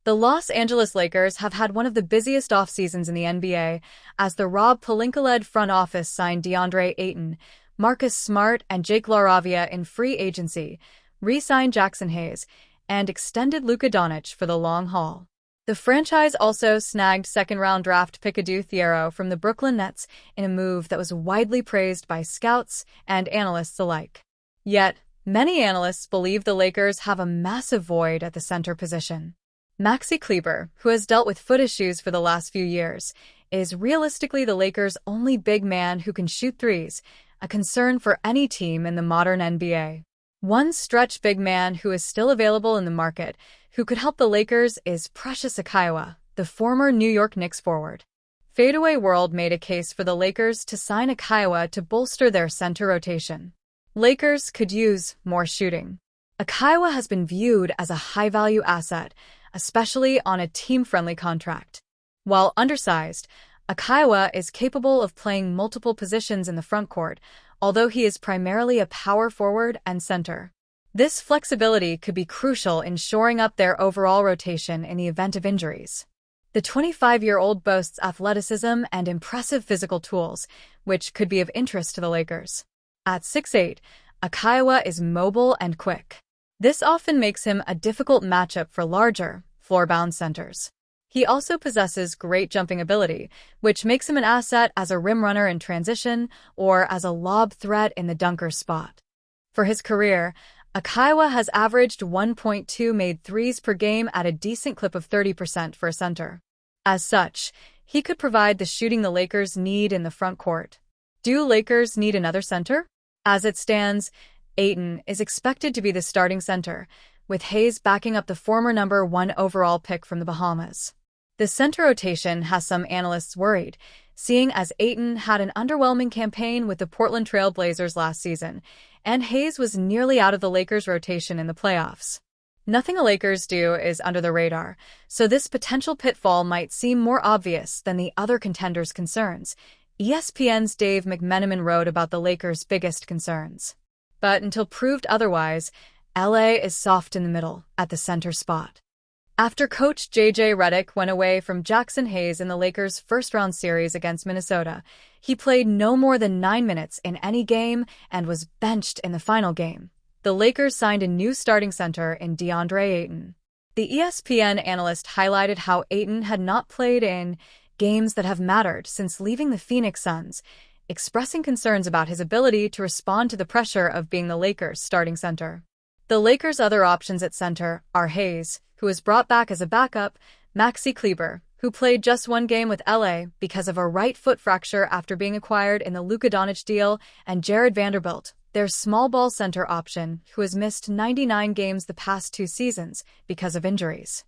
The Los Angeles Lakers have had one of the busiest off-seasons in the NBA as the Pelinka-led front office signed DeAndre Ayton, Marcus Smart, and Jake LaRavia in free agency, re-signed Jackson Hayes, and extended Luka Doncic for the long haul. The franchise also snagged second-round draft pick Adou Thiero from the Brooklyn Nets in a move that was widely praised by scouts and analysts alike. Yet, many analysts believe the Lakers have a massive void at the center position. Maxi Kleber, who has dealt with foot issues for the last few years, is realistically the Lakers' only big man who can shoot threes, a concern for any team in the modern NBA. One stretch big man who is still available in the market who could help the Lakers is Precious Achiuwa, the former New York Knicks forward. Fadeaway World made a case for the Lakers to sign Achiuwa to bolster their center rotation. Lakers could use more shooting. Achiuwa has been viewed as a high-value asset, especially on a team-friendly contract. While undersized, Achiuwa is capable of playing multiple positions in the frontcourt, although he is primarily a power forward and center. This flexibility could be crucial in shoring up their overall rotation in the event of injuries. The 25-year-old boasts athleticism and impressive physical tools, which could be of interest to the Lakers. At 6'8", Achiuwa is mobile and quick. This often makes him a difficult matchup for larger, floor-bound centers. He also possesses great jumping ability, which makes him an asset as a rim runner in transition or as a lob threat in the dunker spot. For his career, Achiuwa has averaged 1.2 made threes per game at a decent clip of 30% for a center. As such, he could provide the shooting the Lakers need in the front court. Do Lakers need another center? As it stands, Ayton is expected to be the starting center, with Hayes backing up the former number 1 overall pick from the Bahamas. The center rotation has some analysts worried, seeing as Ayton had an underwhelming campaign with the Portland Trail Blazers last season, and Hayes was nearly out of the Lakers' rotation in the playoffs. Nothing the Lakers do is under the radar, so this potential pitfall might seem more obvious than the other contenders' concerns. ESPN's Dave McMenamin wrote about the Lakers' biggest concerns. But until proved otherwise, LA is soft in the middle, at the center spot. After coach J.J. Redick went away from Jackson Hayes in the Lakers' first-round series against Minnesota, he played no more than 9 minutes in any game and was benched in the final game. The Lakers signed a new starting center in DeAndre Ayton. The ESPN analyst highlighted how Ayton had not played in games that have mattered since leaving the Phoenix Suns, expressing concerns about his ability to respond to the pressure of being the Lakers' starting center. The Lakers' other options at center are Hayes, who was brought back as a backup, Maxi Kleber, who played just one game with LA because of a right foot fracture after being acquired in the Luka Doncic deal, and Jared Vanderbilt, their small ball center option, who has missed 99 games the past 2 seasons because of injuries.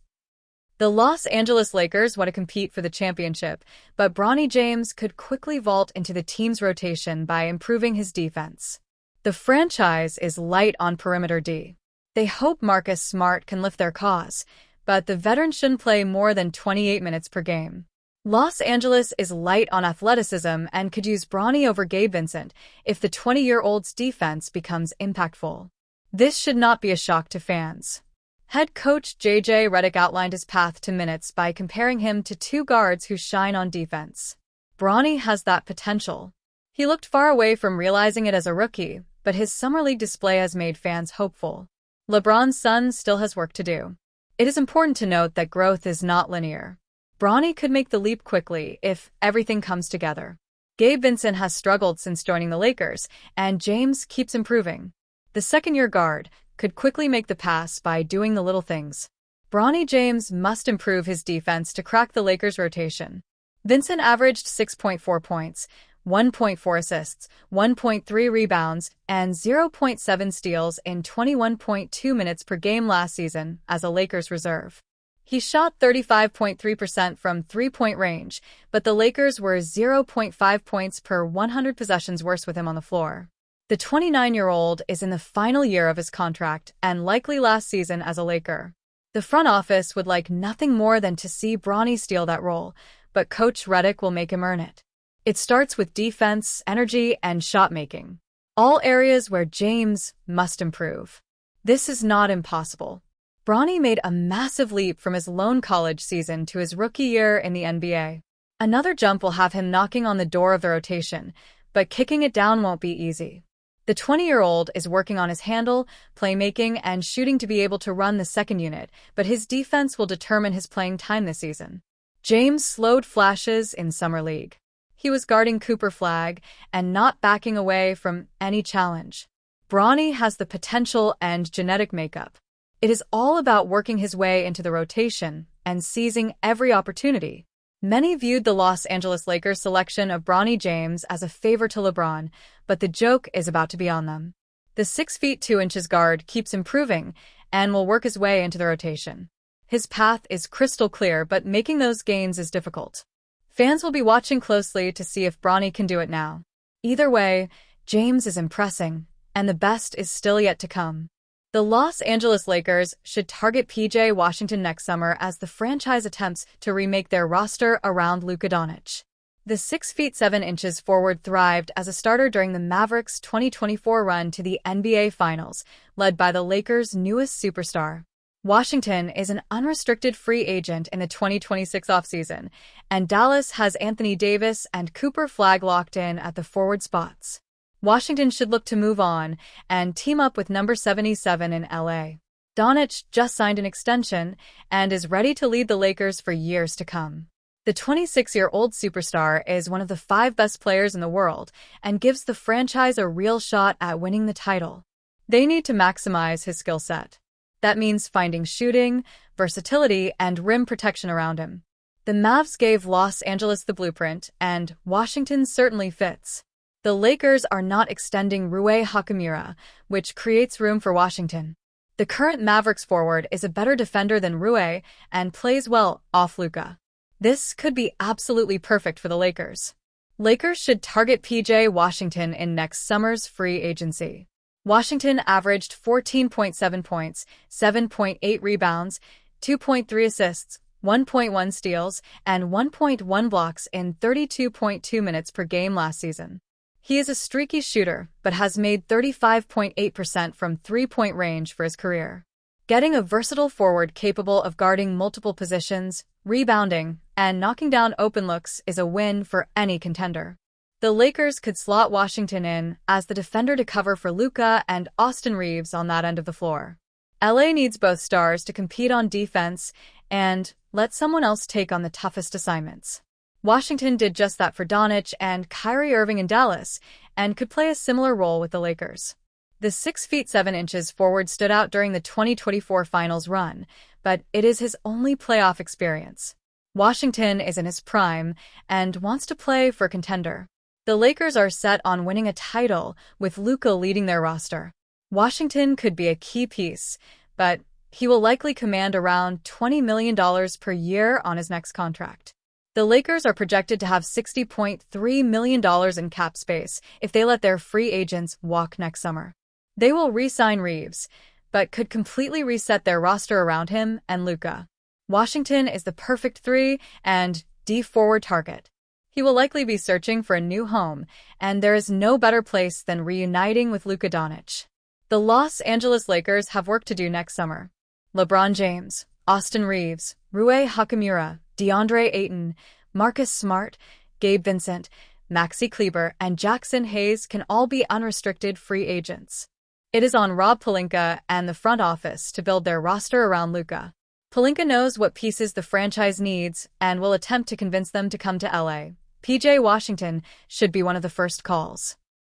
The Los Angeles Lakers want to compete for the championship, but Bronny James could quickly vault into the team's rotation by improving his defense. The franchise is light on perimeter D. They hope Marcus Smart can lift their cause, but the veteran shouldn't play more than 28 minutes per game. Los Angeles is light on athleticism and could use Bronny over Gabe Vincent if the 20-year-old's defense becomes impactful. This should not be a shock to fans. Head coach J.J. Redick outlined his path to minutes by comparing him to 2 guards who shine on defense. Bronny has that potential. He looked far away from realizing it as a rookie, but his summer league display has made fans hopeful. LeBron's son still has work to do. It is important to note that growth is not linear. Bronny could make the leap quickly if everything comes together. Gabe Vincent has struggled since joining the Lakers, and James keeps improving. The second-year guard could quickly make the pass by doing the little things. Bronny James must improve his defense to crack the Lakers' rotation. Vincent averaged 6.4 points, 1.4 assists, 1.3 rebounds, and 0.7 steals in 21.2 minutes per game last season as a Lakers reserve. He shot 35.3% from three-point range, but the Lakers were 0.5 points per 100 possessions worse with him on the floor. The 29-year-old is in the final year of his contract and likely last season as a Laker. The front office would like nothing more than to see Bronny steal that role, but Coach Redick will make him earn it. It starts with defense, energy, and shot-making, all areas where James must improve. This is not impossible. Bronny made a massive leap from his lone college season to his rookie year in the NBA. Another jump will have him knocking on the door of the rotation, but kicking it down won't be easy. The 20-year-old is working on his handle, playmaking, and shooting to be able to run the second unit, but his defense will determine his playing time this season. James slowed flashes in Summer League. He was guarding Cooper Flagg and not backing away from any challenge. Bronny has the potential and genetic makeup. It is all about working his way into the rotation and seizing every opportunity. Many viewed the Los Angeles Lakers' selection of Bronny James as a favor to LeBron, but the joke is about to be on them. The 6 feet 2 inches guard keeps improving and will work his way into the rotation. His path is crystal clear, but making those gains is difficult. Fans will be watching closely to see if Bronny can do it now. Either way, James is impressing, and the best is still yet to come. The Los Angeles Lakers should target P.J. Washington next summer as the franchise attempts to remake their roster around Luka Doncic. The 6 feet 7 inches forward thrived as a starter during the Mavericks' 2024 run to the NBA Finals, led by the Lakers' newest superstar. Washington is an unrestricted free agent in the 2026 offseason, and Dallas has Anthony Davis and Cooper Flagg locked in at the forward spots. Washington should look to move on and team up with number 77 in LA. Doncic just signed an extension and is ready to lead the Lakers for years to come. The 26-year-old superstar is one of the 5 best players in the world and gives the franchise a real shot at winning the title. They need to maximize his skill set. That means finding shooting, versatility, and rim protection around him. The Mavs gave Los Angeles the blueprint, and Washington certainly fits. The Lakers are not extending Rui Hachimura, which creates room for Washington. The current Mavericks forward is a better defender than Rui and plays well off Luka. This could be absolutely perfect for the Lakers. Lakers should target P.J. Washington in next summer's free agency. Washington averaged 14.7 points, 7.8 rebounds, 2.3 assists, 1.1 steals, and 1.1 blocks in 32.2 minutes per game last season. He is a streaky shooter, but has made 35.8% from three-point range for his career. Getting a versatile forward capable of guarding multiple positions, rebounding, and knocking down open looks is a win for any contender. The Lakers could slot Washington in as the defender to cover for Luka and Austin Reeves on that end of the floor. LA needs both stars to compete on defense and let someone else take on the toughest assignments. Washington did just that for Doncic and Kyrie Irving in Dallas, and could play a similar role with the Lakers. The 6 feet 7 inches forward stood out during the 2024 Finals run, but it is his only playoff experience. Washington is in his prime and wants to play for a contender. The Lakers are set on winning a title, with Luka leading their roster. Washington could be a key piece, but he will likely command around $20 million per year on his next contract. The Lakers are projected to have $60.3 million in cap space if they let their free agents walk next summer. They will re-sign Reeves, but could completely reset their roster around him and Luka. Washington is the perfect 3 and D forward target. He will likely be searching for a new home, and there is no better place than reuniting with Luka Doncic. The Los Angeles Lakers have work to do next summer. LeBron James, Austin Reeves, Rui Hachimura, DeAndre Ayton, Marcus Smart, Gabe Vincent, Maxi Kleber, and Jackson Hayes can all be unrestricted free agents. It is on Rob Pelinka and the front office to build their roster around Luka. Pelinka knows what pieces the franchise needs and will attempt to convince them to come to LA. P.J. Washington should be one of the first calls.